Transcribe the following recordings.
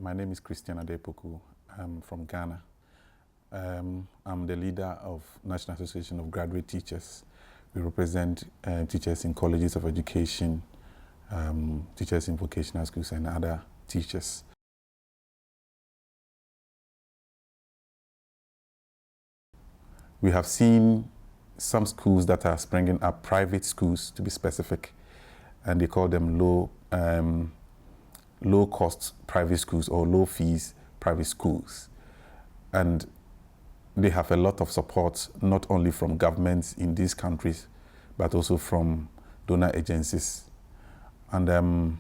My name is Christian Addai-Poku. I'm from Ghana. I'm the leader of National Association of Graduate Teachers. We represent teachers in colleges of education, teachers in vocational schools, and other teachers. We have seen some schools that are springing up, private schools to be specific, and they call them low-cost private schools or low-fees private schools. And they have a lot of support, not only from governments in these countries, but also from donor agencies. And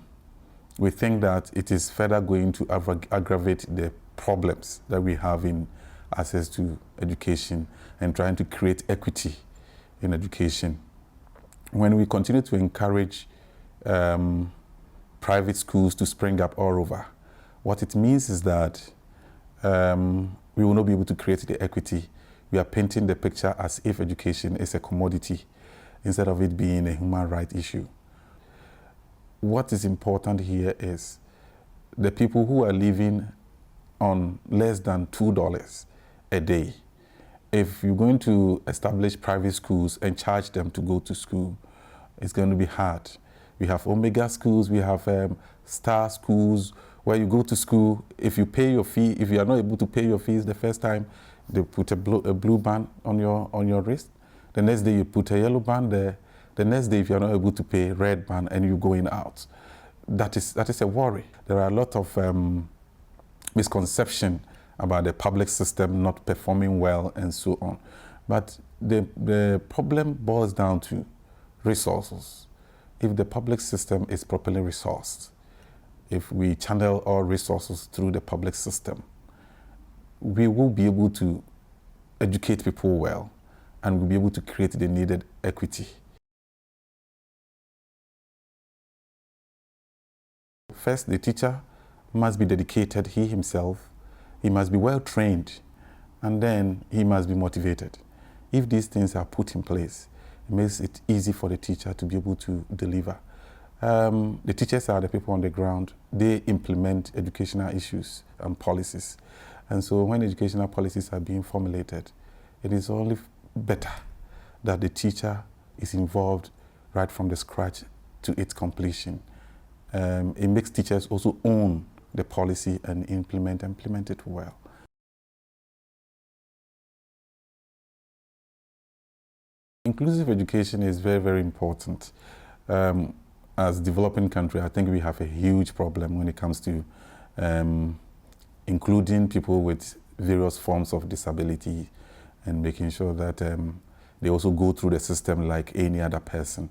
we think that it is further going to aggravate the problems that we have in access to education and trying to create equity in education. When we continue to encourage private schools to spring up all over, what it means is that we will not be able to create the equity. We are painting the picture as if education is a commodity instead of it being a human right issue. What is important here is the people who are living on less than $2 a day. If you're going to establish private schools and charge them to go to school, it's going to be hard. We have Omega schools, we have Star schools, where you go to school. If you pay your fee, if you are not able to pay your fees the first time, they put a blue band on your wrist. The next day you put a yellow band there. The next day, if you are not able to pay, red band, and you're going out. That is a worry. There are a lot of misconception about the public system not performing well and so on. But the problem boils down to resources. If the public system is properly resourced, if we channel all resources through the public system, we will be able to educate people well, and we'll be able to create the needed equity. First, the teacher must be dedicated, he himself. He must be well trained, and then he must be motivated. If these things are put in place, it makes it easy for the teacher to be able to deliver. The teachers are the people on the ground. They implement educational issues and policies. And so when educational policies are being formulated, it is only better that the teacher is involved right from the scratch to its completion. It makes teachers also own the policy and implement it well. Inclusive education is very, very important. As a developing country, I think we have a huge problem when it comes to including people with various forms of disability and making sure that they also go through the system like any other person.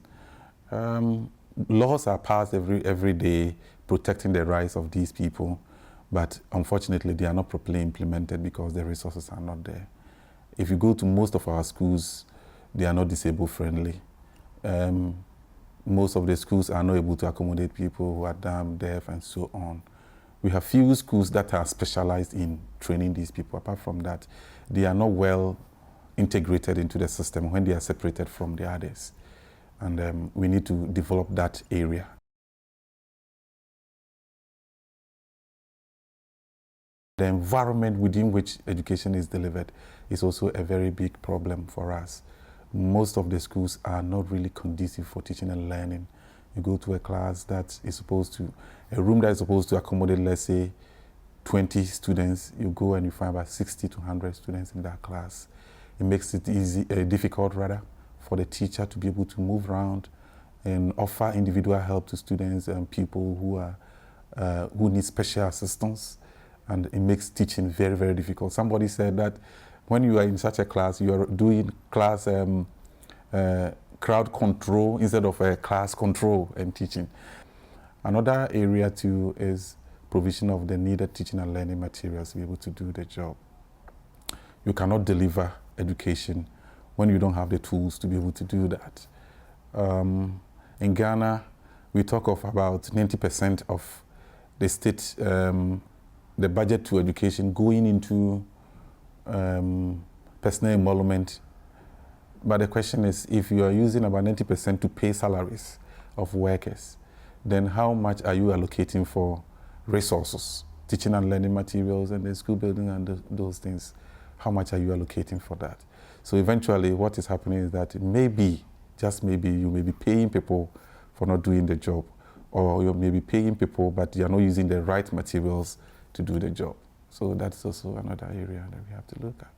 Laws are passed every day protecting the rights of these people, but unfortunately they are not properly implemented because the resources are not there. If you go to most of our schools, they are not disabled friendly. Most of the schools are not able to accommodate people who are dumb, deaf, and so on. We have few schools that are specialized in training these people. Apart from that, they are not well integrated into the system when they are separated from the others. And we need to develop that area. The environment within which education is delivered is also a very big problem for us. Most of the schools are not really conducive for teaching and learning. You go to a class that is a room that is supposed to accommodate, let's say, 20 students. You go and you find about 60 to 100 students in that class. It makes it difficult rather, for the teacher to be able to move around and offer individual help to students and people who need special assistance. And it makes teaching very, very difficult. Somebody said that when you are in such a class, you are doing class crowd control instead of class control and teaching. Another area too is provision of the needed teaching and learning materials to be able to do the job. You cannot deliver education when you don't have the tools to be able to do that. In Ghana, we talk of about 90% of the state, the budget to education going into personal emolument. But the question is, if you are using about 90% to pay salaries of workers, then how much are you allocating for resources teaching and learning materials and the school building and those things. How much are you allocating for that? So eventually what is happening is that maybe, just maybe, you may be paying people for not doing the job, or you may be paying people but you are not using the right materials to do the job. So that's also another area that we have to look at.